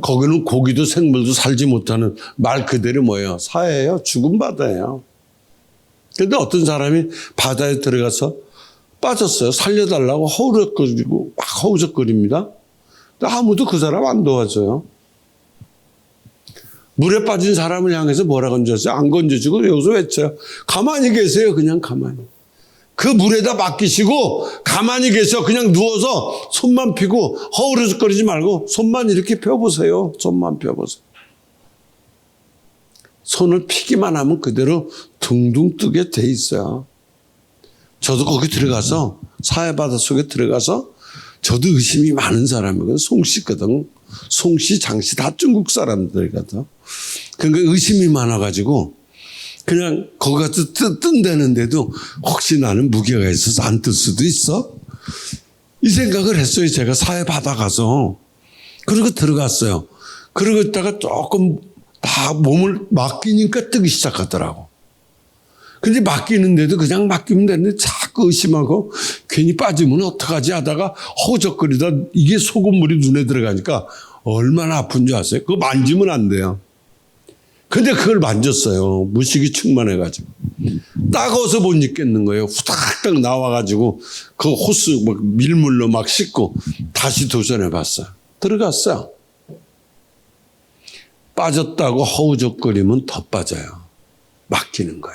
거기는 고기도 생물도 살지 못하는 말 그대로 뭐예요? 사회예요. 죽은 바다예요. 그런데 어떤 사람이 바다에 들어가서 빠졌어요. 살려달라고 허우적거리고 막 허우적거립니다. 근데 아무도 그 사람 안 도와줘요. 물에 빠진 사람을 향해서 뭐라 건졌어요? 안 건져주고 여기서 외쳐요. 가만히 계세요. 그냥 가만히. 그 물에다 맡기시고 가만히 계셔. 그냥 누워서 손만 펴고 허우르적거리지 말고 손만 이렇게 펴보세요. 손만 펴보세요. 손을 피기만 하면 그대로 둥둥 뜨게 돼 있어요. 저도 거기 들어가서 사회바다 속에 들어가서 저도 의심이 많은 사람이거든. 송씨거든. 송씨, 장씨 다 중국 사람들이거든. 그러니까 의심이 많아가지고 그냥 거기 가서 뜬다는데도 혹시 나는 무게가 있어서 안 뜰 수도 있어? 이 생각을 했어요. 제가 사회바다 가서. 그리고 들어갔어요. 그러고 있다가 조금 다 몸을 맡기니까 뜨기 시작하더라고. 근데 맡기는데도 그냥 맡기면 되는데 자꾸 의심하고 괜히 빠지면 어떡하지 하다가 허우적거리다 이게 소금물이 눈에 들어가니까 얼마나 아픈 줄 아세요? 그거 만지면 안 돼요. 근데 그걸 만졌어요. 무식이 충만해가지고. 따가워서 못 잊겠는 거예요. 후닥닥 나와가지고 그 호스 막 밀물로 막 씻고 다시 도전해봤어요. 들어갔어요. 빠졌다고 허우적거리면 더 빠져요. 맡기는 거야.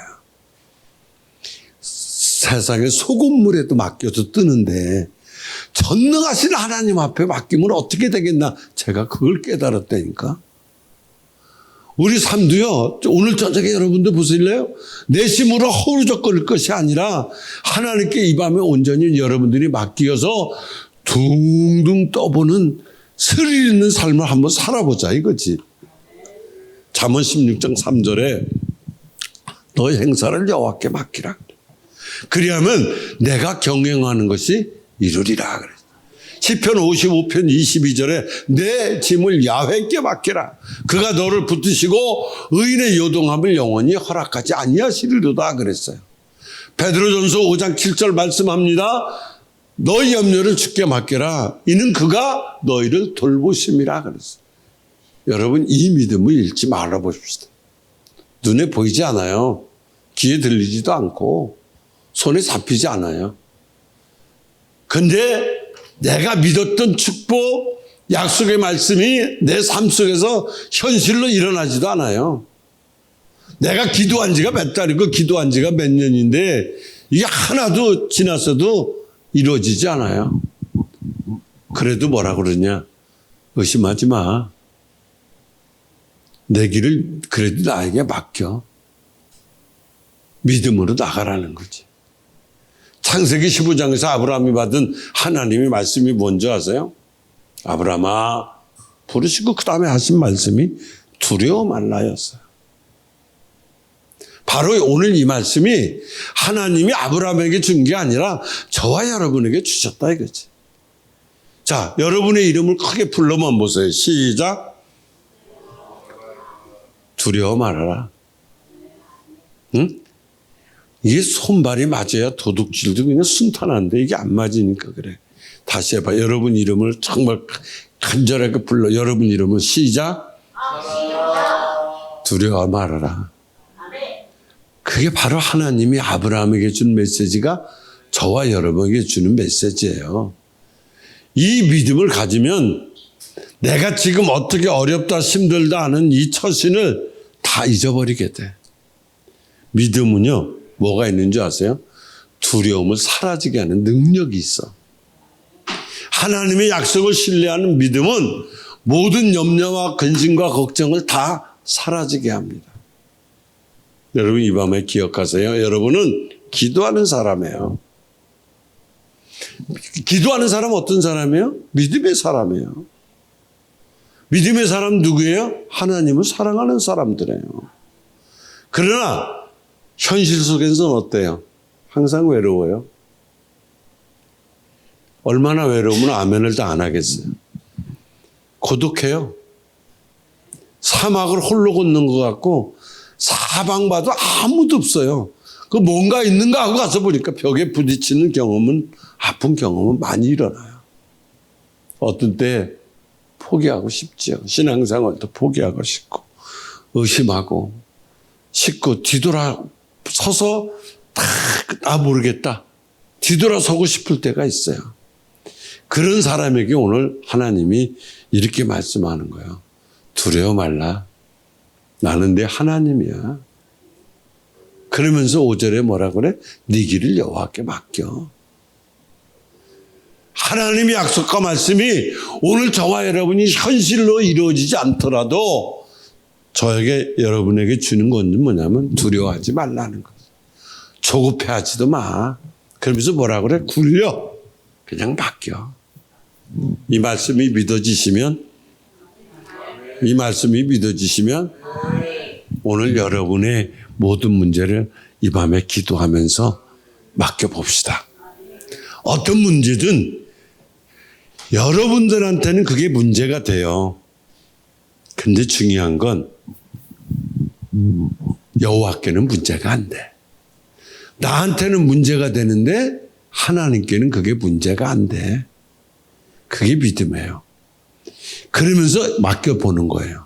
세상에 소금물에도 맡겨도 뜨는데 전능하신 하나님 앞에 맡기면 어떻게 되겠나. 제가 그걸 깨달았다니까. 우리 삶도요. 오늘 저녁에 여러분들 보실래요? 내심으로 허우적거릴 것이 아니라 하나님께 이 밤에 온전히 여러분들이 맡기어서 둥둥 떠보는 스릴 있는 삶을 한번 살아보자 이거지. 잠언 16장 3절에 너의 행사를 여호와께 맡기라. 그리하면 내가 경영하는 것이 이루리라 그랬어요. 시편 55편 22절에 내 짐을 야훼께 맡기라. 그가 너를 붙드시고 의인의 요동함을 영원히 허락하지 아니하시리로다 그랬어요. 베드로전서 5장 7절 말씀합니다. 너희 염려를 주께 맡겨라. 이는 그가 너희를 돌보심이라 그랬어요. 여러분 이 믿음을 잃지 말아 보십시다. 눈에 보이지 않아요. 귀에 들리지도 않고 손에 잡히지 않아요. 근데 내가 믿었던 축복, 약속의 말씀이 내 삶 속에서 현실로 일어나지도 않아요. 내가 기도한 지가 몇 달이고 기도한 지가 몇 년인데 이게 하나도 지났어도 이루어지지 않아요. 그래도 뭐라 그러냐. 의심하지 마. 내 길을 그래도 나에게 맡겨. 믿음으로 나가라는 거지. 창세기 15장에서 아브라함이 받은 하나님의 말씀이 뭔지 아세요? 아브라함아 부르시고 그 다음에 하신 말씀이 두려워 말라였어요. 바로 오늘 이 말씀이 하나님이 아브라함에게 준 게 아니라 저와 여러분에게 주셨다 이거지. 자, 여러분의 이름을 크게 불러만 보세요. 시작. 두려워 말아라. 응? 이게 손발이 맞아야 도둑질도 그냥 순탄한데 이게 안 맞으니까 그래. 다시 해봐. 여러분 이름을 정말 간절하게 불러. 여러분 이름을 시작. 두려워 말아라. 그게 바로 하나님이 아브라함에게 준 메시지가 저와 여러분에게 주는 메시지예요. 이 믿음을 가지면 내가 지금 어떻게 어렵다 힘들다 하는 이 처신을 다 잊어버리게 돼. 믿음은요. 뭐가 있는 줄 아세요? 두려움을 사라지게 하는 능력이 있어. 하나님의 약속을 신뢰하는 믿음은 모든 염려와 근심과 걱정을 다 사라지게 합니다. 여러분 이 밤에 기억하세요. 여러분은 기도하는 사람이에요. 기도하는 사람은 어떤 사람이에요? 믿음의 사람이에요. 믿음의 사람 누구예요? 하나님을 사랑하는 사람들이에요. 그러나 현실 속에서는 어때요? 항상 외로워요. 얼마나 외로우면 아멘을 다 안 하겠어요. 고독해요. 사막을 홀로 걷는 것 같고 사방 봐도 아무도 없어요. 그 뭔가 있는가 하고 가서 보니까 벽에 부딪히는 경험은 아픈 경험은 많이 일어나요. 어떤 때 포기하고 싶지요. 신앙생활도 포기하고 싶고 의심하고 싶고 뒤돌아서서 다 모르겠다. 뒤돌아서고 싶을 때가 있어요. 그런 사람에게 오늘 하나님이 이렇게 말씀하는 거예요. 두려워 말라. 나는 내 하나님이야. 그러면서 5절에 뭐라 그래? 네 길을 여호와께 맡겨. 하나님의 약속과 말씀이 오늘 저와 여러분이 현실로 이루어지지 않더라도 저에게 여러분에게 주는 건 뭐냐면 두려워하지 말라는 거죠. 조급해하지도 마. 그러면서 뭐라 그래? 굴려. 그냥 맡겨. 이 말씀이 믿어지시면 오늘 여러분의 모든 문제를 이 밤에 기도하면서 맡겨봅시다. 어떤 문제든 여러분들한테는 그게 문제가 돼요. 근데 중요한 건 여호와께는 문제가 안 돼. 나한테는 문제가 되는데 하나님께는 그게 문제가 안 돼. 그게 믿음이에요. 그러면서 맡겨보는 거예요.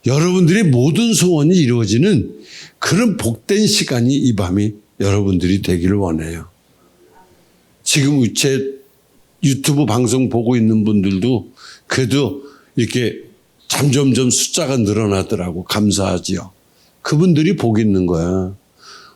여러분들의 모든 소원이 이루어지는 그런 복된 시간이 이 밤이 여러분들이 되기를 원해요. 지금 제 유튜브 방송 보고 있는 분들도 그래도 이렇게 점점점 숫자가 늘어나더라고. 감사하지요. 그분들이 복 있는 거야.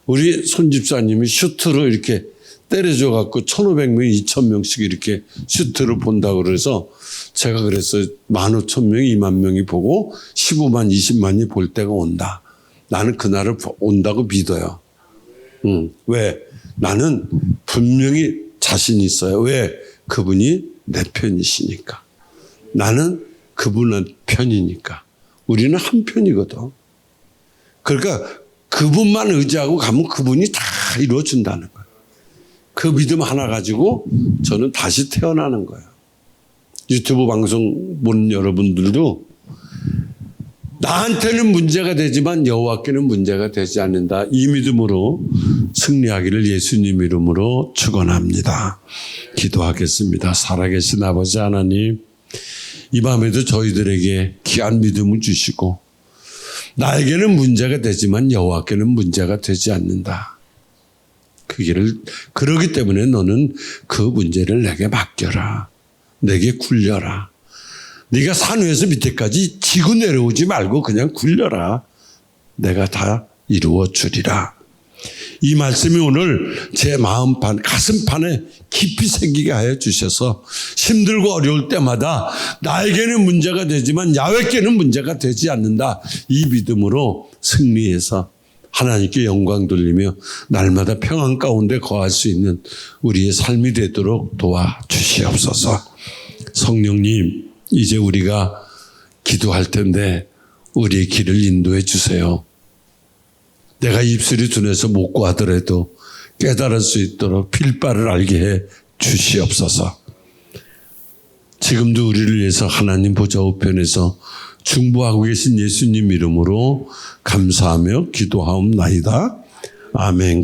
우리 손 집사님이 슈트로 이렇게 때려줘 갖고 1,500명, 2,000명씩 이렇게 슈트를 본다고 그래서 제가 그랬어요. 15,000명이, 2만 명이 보고 15만, 20만이 볼 때가 온다. 나는 그날을 온다고 믿어요. 왜? 나는 분명히 자신 있어요. 왜? 그분이 내 편이시니까. 나는 그분의 편이니까. 우리는 한 편이거든. 그러니까 그분만 의지하고 가면 그분이 다 이루어준다는 거예요. 그 믿음 하나 가지고 저는 다시 태어나는 거예요. 유튜브 방송 본 여러분들도 나한테는 문제가 되지만 여호와께는 문제가 되지 않는다. 이 믿음으로 승리하기를 예수님 이름으로 축원합니다. 기도하겠습니다. 살아계신 아버지 하나님, 이 밤에도 저희들에게 귀한 믿음을 주시고 나에게는 문제가 되지만 여호와께는 문제가 되지 않는다. 그러기 때문에 너는 그 문제를 내게 맡겨라. 내게 굴려라. 네가 산 위에서 밑에까지 지고 내려오지 말고 그냥 굴려라. 내가 다 이루어 주리라. 이 말씀이 오늘 제 마음판, 가슴판에 깊이 새기게 하여 주셔서 힘들고 어려울 때마다 나에게는 문제가 되지만 야훼께는 문제가 되지 않는다. 이 믿음으로 승리해서 하나님께 영광 돌리며 날마다 평안 가운데 거할 수 있는 우리의 삶이 되도록 도와주시옵소서. 성령님, 이제 우리가 기도할 텐데 우리의 길을 인도해 주세요. 내가 입술이 둔해서 못 구하더라도 깨달을 수 있도록 필바를 알게 해 주시옵소서. 지금도 우리를 위해서 하나님 보좌 우편에서 중보하고 계신 예수님 이름으로 감사하며 기도하옵나이다. 아멘.